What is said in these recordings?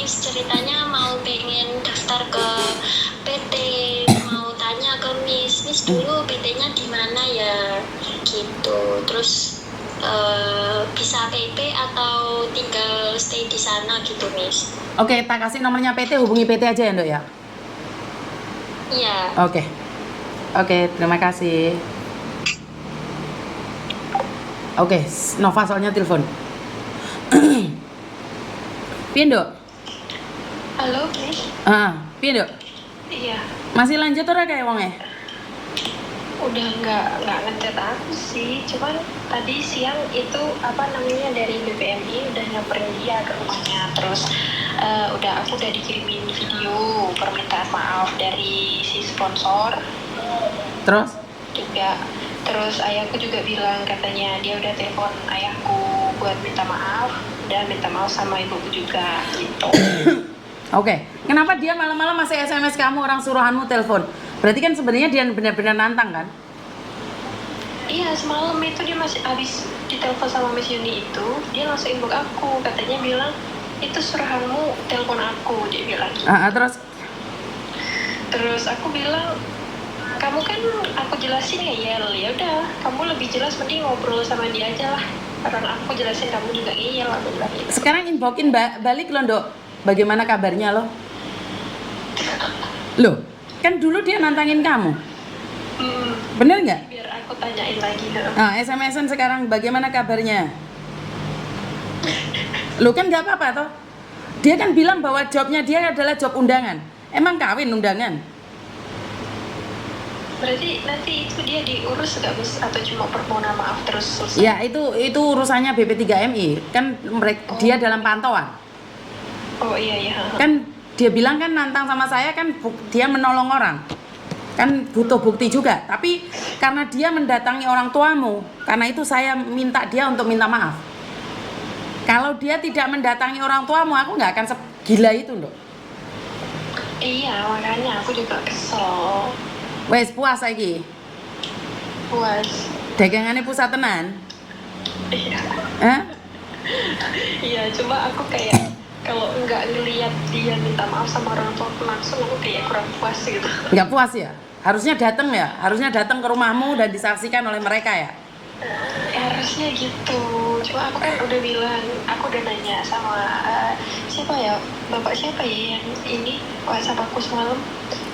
Miss ceritanya mau pengen daftar ke PT, mau tanya ke Miss dulu PT-nya di mana ya, gitu. Terus bisa PP atau tinggal stay di sana gitu, Miss. Oke, tak kasih nomornya PT, hubungi PT aja ya, Ndok ya. Iya. Oke, terima kasih. Oke, Nova soalnya telepon. Piye, Ndok? Halo, Miss. Piye, Ndok? Iya. Masih lanjut ora kayak wonge? Udah nggak ngechat aku sih, cuman tadi siang itu dari BPMI udah nyamperin dia ke rumahnya, terus aku udah dikirimin video permintaan maaf dari si sponsor. Terus ayahku juga bilang katanya dia udah telepon ayahku buat minta maaf dan minta maaf sama ibuku juga gitu. Oke, kenapa dia malam-malam masih SMS kamu, orang suruhanmu telepon? Berarti kan sebenarnya dia benar-benar nantang kan? Iya, semalam itu dia masih habis ditelepon sama Miss Yuni itu, dia langsung inbox aku, katanya bilang itu suruhanmu telepon aku, dia bilang gitu. Terus aku bilang, kamu kan aku jelasin ya udah, kamu lebih jelas mending ngobrol sama dia aja lah, karena aku jelasin kamu juga ngeyel, aku bilang gitu. Sekarang inboxin balik lo, Ndok. Bagaimana kabarnya lo? Loh, kan dulu dia nantangin kamu. Bener nggak? Biar aku tanyain lagi. SMS-an sekarang bagaimana kabarnya? Lo kan nggak apa-apa toh? Dia kan bilang bahwa jobnya dia adalah job undangan. Emang kawin undangan? Berarti nanti itu dia diurus nggak, Miss? Atau cuma permohonan maaf terus selesai? Ya, itu urusannya BP3MI. Kan dia dalam pantauan. Oh iya. Kan dia bilang kan nantang sama saya, kan dia menolong orang. Kan butuh bukti juga. Tapi karena dia mendatangi orang tuamu, karena itu saya minta dia untuk minta maaf. Kalau dia tidak mendatangi orang tuamu, aku nggak akan segila itu, Ndok. Iya, makanya aku juga kesel. Wes puas lagi. Puas. Dagangannya pusat tenan. Iya. Iya, cuma aku kayak kalau nggak ngelihat dia minta maaf sama orang tua langsung, aku kayak kurang puas gitu. Nggak puas ya? Harusnya datang ke rumahmu dan disaksikan oleh mereka ya? Harusnya gitu. Cuma aku kan udah bilang, aku udah nanya sama bapak siapa ya yang ini WhatsApp aku semalam.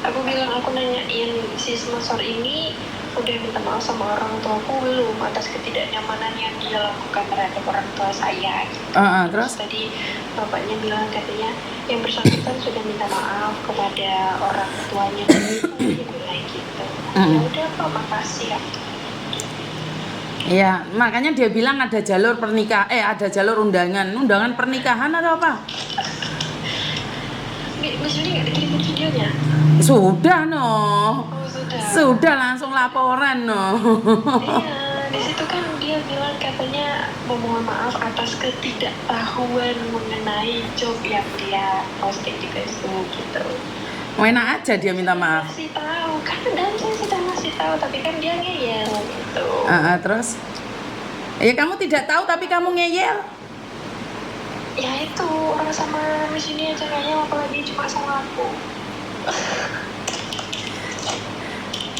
Aku bilang aku nanyain si sponsor ini udah minta maaf sama orang tuaku belum atas ketidaknyamanan yang dia lakukan terhadap orang tua saya gitu. Terus tadi bapaknya bilang katanya yang bersangkutan sudah minta maaf kepada orang tuanya gitu. Ya udah Pak, makasih ya. Iya, makanya dia bilang ada jalur ada jalur undangan pernikahan atau apa? Miss Yuni nggak dikirimin videonya? Sudah Sudah langsung laporan Iya, di situ kan dia bilang katanya memohon maaf atas ketidaktahuan mengenai job yang dia posting di Facebook gitu. Enak aja dia minta maaf. Masih tahu kan, dan saya sudah masih tahu, tapi kan dia ngeyel gitu. Terus? Ya kamu tidak tahu tapi kamu ngeyel. Ya itu, orang sama Miss ini aja ngeyel, apalagi cuma sama aku.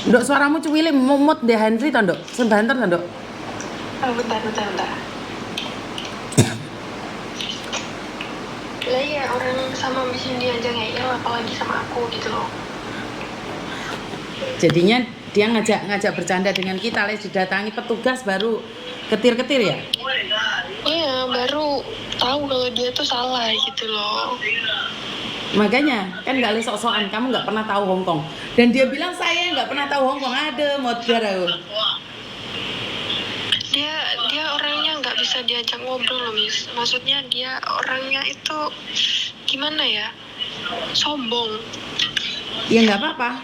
Ndok, suaramu cuwili mumut deh Henry toh, Ndok. Sebentar toh, Ndok. Bentar. Lah ya, orang sama Miss ini aja ngeyel, apalagi sama aku gitu loh. Jadinya dia ngajak bercanda dengan kita, les didatangi petugas baru ketir-ketir ya? Iya, baru tahu kalau dia tuh salah gitu loh. Makanya kan nggak les sok-sokan, kamu nggak pernah tahu Hongkong. Dan dia bilang saya nggak pernah tahu Hongkong, ada modar aku. Dia orangnya nggak bisa diajak ngobrol loh, Miss. Maksudnya dia orangnya itu gimana ya? Sombong. Ya nggak apa-apa.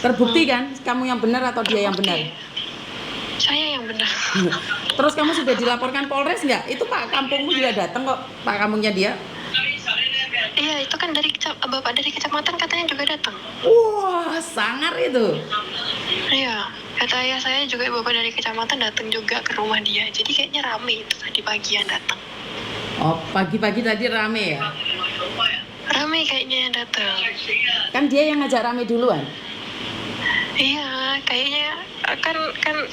Terbukti kan kamu yang benar atau dia yang benar? Saya yang benar. Terus kamu sudah dilaporkan Polres nggak? Itu Pak kampungmu juga datang kok, Pak kampungnya dia. Iya, itu kan bapak dari kecamatan katanya juga datang. Wah, sangar itu. Iya, kata ayah saya juga bapak dari kecamatan datang juga ke rumah dia. Jadi kayaknya rame itu tadi pagi yang datang. Oh, pagi-pagi tadi rame ya? Rame kayaknya yang datang. Kan dia yang ngajak rame duluan. Iya, kayaknya kan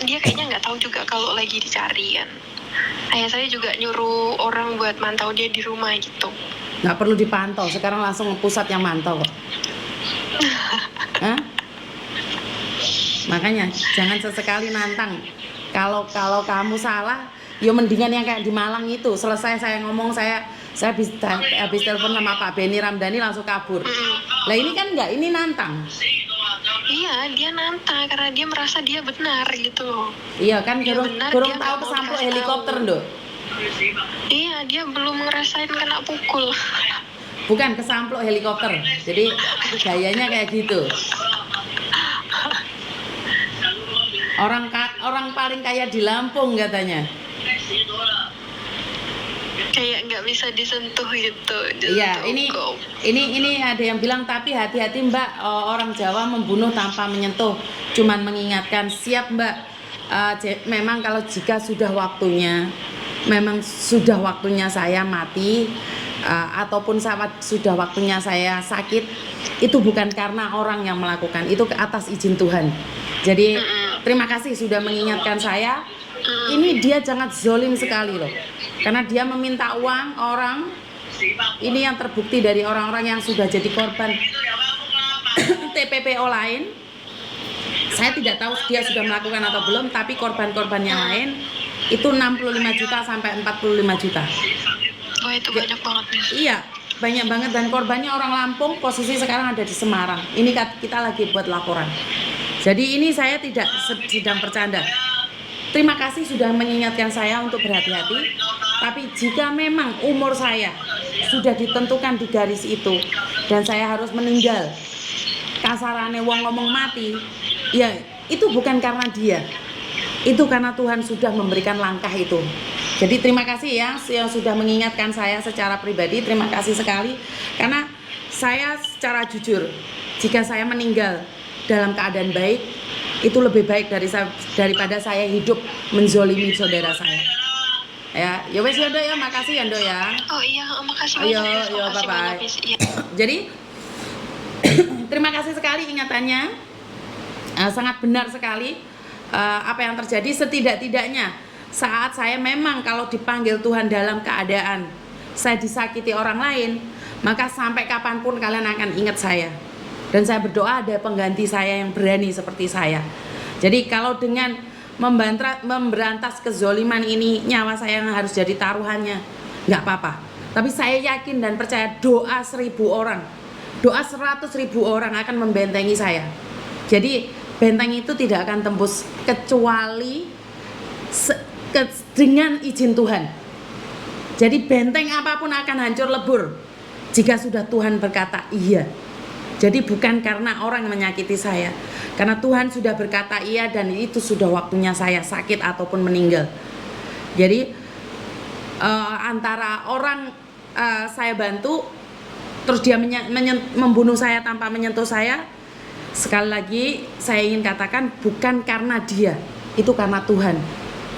dia kayaknya nggak tahu juga kalau lagi dicari kan. Ayah saya juga nyuruh orang buat mantau dia di rumah gitu. Nggak perlu dipantau, sekarang langsung pusat yang mantau kok. Hah? Makanya jangan sesekali nantang. Kalau kamu salah, ya mendingan yang kayak di Malang itu. Selesai saya ngomong, saya habis telepon sama Pak Beni Ramdhani langsung kabur. Lah ini kan enggak, ini nantang. Iya, dia nantang karena dia merasa dia benar gitu loh. Iya kan, Dia kurang benar, tahu dia nggak mau kesampul dikasih helikopter tahu. Nduk. Iya, dia belum ngerasain kena pukul. Bukan kesamplok helikopter. Jadi gayanya kayak gitu. Orang paling kaya di Lampung katanya. Kayak nggak bisa disentuh gitu. Iya, ini ada yang bilang tapi hati-hati Mbak, orang Jawa membunuh tanpa menyentuh, cuman mengingatkan. Siap Mbak. Memang kalau jika sudah waktunya, memang sudah waktunya saya mati, ataupun sudah waktunya saya sakit, itu bukan karena orang yang melakukan, itu ke atas izin Tuhan. Jadi terima kasih sudah mengingatkan saya. Ini dia sangat zolim sekali loh, karena dia meminta uang orang. Ini yang terbukti dari orang-orang yang sudah jadi korban TPPO lain. Saya tidak tahu dia sudah melakukan atau belum, tapi korban-korban yang lain itu 65 juta sampai 45 juta. Wah, itu banyak banget nih. Iya, banyak banget, dan korbannya orang Lampung, posisi sekarang ada di Semarang. Ini kita lagi buat laporan. Jadi ini saya tidak sedang bercanda. Terima kasih sudah mengingatkan saya untuk berhati-hati. Tapi jika memang umur saya sudah ditentukan di garis itu dan saya harus meninggal, kasarane wong ngomong mati, ya itu bukan karena dia. Itu karena Tuhan sudah memberikan langkah itu. Jadi terima kasih ya yang sudah mengingatkan saya secara pribadi. Terima kasih sekali, karena saya secara jujur, jika saya meninggal dalam keadaan baik, itu lebih baik daripada saya hidup menzolimi saudara saya. Ya wes ya Dok ya, makasih ya Dok ya. Oh iya, makasih Ayo, banyak. yo, Makasih bye-bye. banyak, Miss. Iya. Jadi terima kasih sekali ingatannya. Sangat benar sekali apa yang terjadi. Setidak-tidaknya saat saya memang kalau dipanggil Tuhan dalam keadaan saya disakiti orang lain, maka sampai kapanpun kalian akan ingat saya. Dan saya berdoa ada pengganti saya yang berani seperti saya. Jadi kalau dengan memberantas kezoliman ini, nyawa saya yang harus jadi taruhannya, nggak apa-apa. Tapi saya yakin dan percaya doa 1.000 orang, doa 100.000 orang akan membentengi saya. Jadi benteng itu tidak akan tembus kecuali dengan izin Tuhan. Jadi benteng apapun akan hancur lebur jika sudah Tuhan berkata iya. Jadi bukan karena orang menyakiti saya, karena Tuhan sudah berkata iya dan itu sudah waktunya saya sakit ataupun meninggal. Jadi antara orang saya bantu, terus dia membunuh saya tanpa menyentuh saya, sekali lagi saya ingin katakan bukan karena dia, itu karena Tuhan.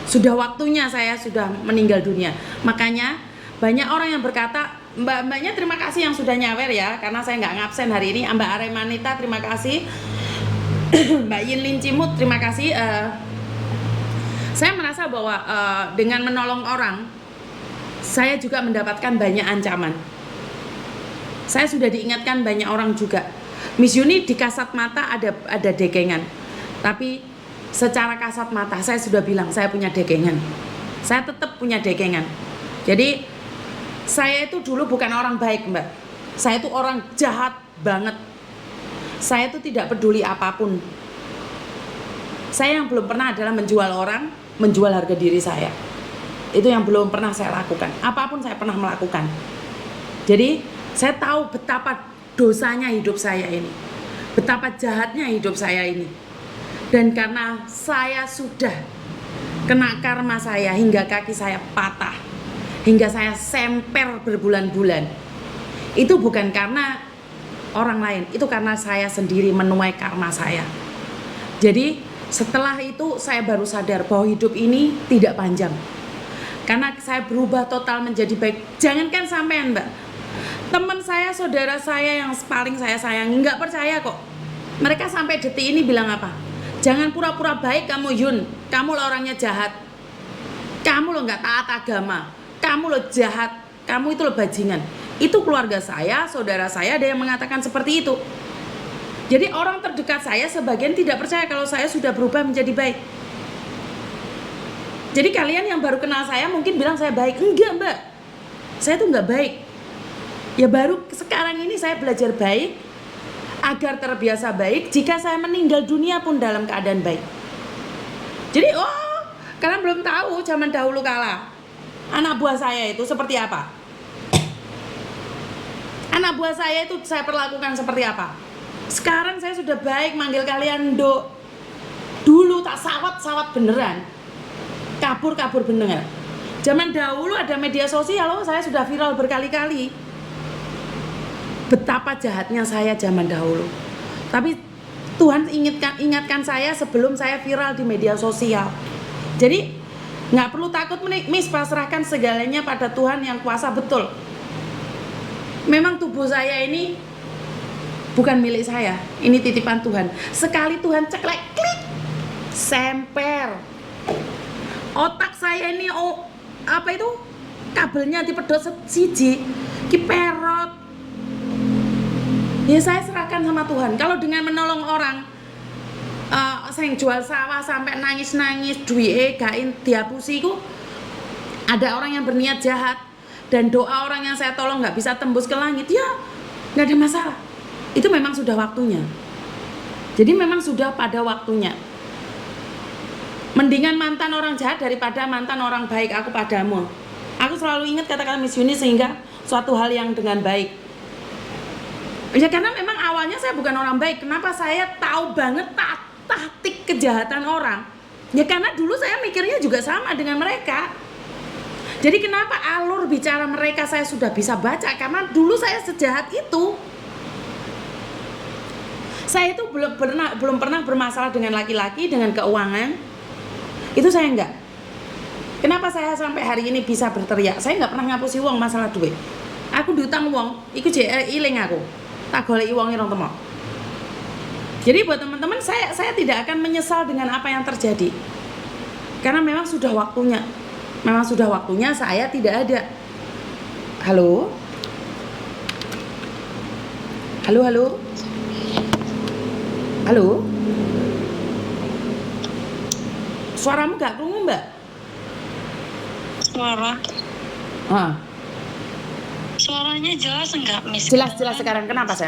Sudah waktunya saya sudah meninggal dunia. Makanya banyak orang yang berkata, Mbaknya terima kasih yang sudah nyawer ya, karena saya nggak ngabsen hari ini. Mbak Aremanita terima kasih. Mbak Yinlin Cimut terima kasih. Saya merasa bahwa dengan menolong orang, saya juga mendapatkan banyak ancaman. Saya sudah diingatkan banyak orang juga. Miss Yuni di kasat mata ada dekengan, tapi secara kasat mata saya sudah bilang saya punya dekengan. Saya tetap punya dekengan. Jadi saya itu dulu bukan orang baik Mbak. Saya itu orang jahat banget. Saya itu tidak peduli apapun. Saya yang belum pernah adalah menjual orang, menjual harga diri saya. Itu yang belum pernah saya lakukan. Apapun saya pernah melakukan. Jadi saya tahu betapa dosanya hidup saya ini, betapa jahatnya hidup saya ini. Dan karena saya sudah kena karma saya hingga kaki saya patah, hingga saya semper berbulan-bulan, itu bukan karena orang lain, itu karena saya sendiri menuai karma saya. Jadi setelah itu saya baru sadar bahwa hidup ini tidak panjang, karena saya berubah total menjadi baik. Jangankan sampean Mbak, Teman saya, saudara saya yang paling saya sayangi nggak percaya kok. Mereka sampai detik ini bilang apa? Jangan pura-pura baik kamu Yun, kamu lo orangnya jahat. Kamu lo nggak taat agama, kamu lo jahat, kamu itu lo bajingan. Itu keluarga saya, saudara saya ada yang mengatakan seperti itu. Jadi orang terdekat saya sebagian tidak percaya kalau saya sudah berubah menjadi baik. Jadi kalian yang baru kenal saya mungkin bilang saya baik. Enggak mbak, saya tuh nggak baik. Ya baru sekarang ini saya belajar baik, agar terbiasa baik jika saya meninggal dunia pun dalam keadaan baik. Jadi kalian belum tahu zaman dahulu kala anak buah saya itu seperti apa. Anak buah saya itu saya perlakukan seperti apa. Sekarang saya sudah baik manggil kalian Dok. Dulu tak sawat beneran, kabur beneran. Zaman dahulu ada media sosial, saya sudah viral berkali-kali. Betapa jahatnya saya zaman dahulu. Tapi Tuhan ingatkan saya sebelum saya viral di media sosial. Jadi nggak perlu takut Miss, pasrahkan segalanya pada Tuhan yang kuasa. Betul. Memang tubuh saya ini bukan milik saya, ini titipan Tuhan. Sekali Tuhan ceklek, klik, semper. Otak saya ini apa itu? Kabelnya dipedot siji, kiperot. Ya saya serahkan sama Tuhan. Kalau dengan menolong orang, saya jual sawah sampai nangis-nangis, duit gain dihapusi ku, ada orang yang berniat jahat dan doa orang yang saya tolong nggak bisa tembus ke langit, ya nggak ada masalah. Itu memang sudah waktunya. Jadi memang sudah pada waktunya. Mendingan mantan orang jahat daripada mantan orang baik aku padamu. Aku selalu ingat kata-kata Miss Yuni sehingga suatu hal yang dengan baik. Ya karena memang awalnya saya bukan orang baik. Kenapa saya tahu banget taktik kejahatan orang? Ya karena dulu saya mikirnya juga sama dengan mereka. Jadi kenapa alur bicara mereka saya sudah bisa baca? Karena dulu saya sejahat itu. Saya itu belum pernah bermasalah dengan laki-laki, dengan keuangan. Itu saya enggak. Kenapa saya sampai hari ini bisa berteriak? Saya enggak pernah ngapusi uang masalah duit. Aku diutang uang, iku iling aku. Tak goleki wonge rong temo. Jadi buat teman-teman, saya tidak akan menyesal dengan apa yang terjadi. Karena memang sudah waktunya. Memang sudah waktunya saya tidak ada. Halo? Halo, halo? Halo? Suaramu gak kelungu, Mbak? Suaranya jelas enggak, Miss? Jelas sekarang. Kenapa, saya?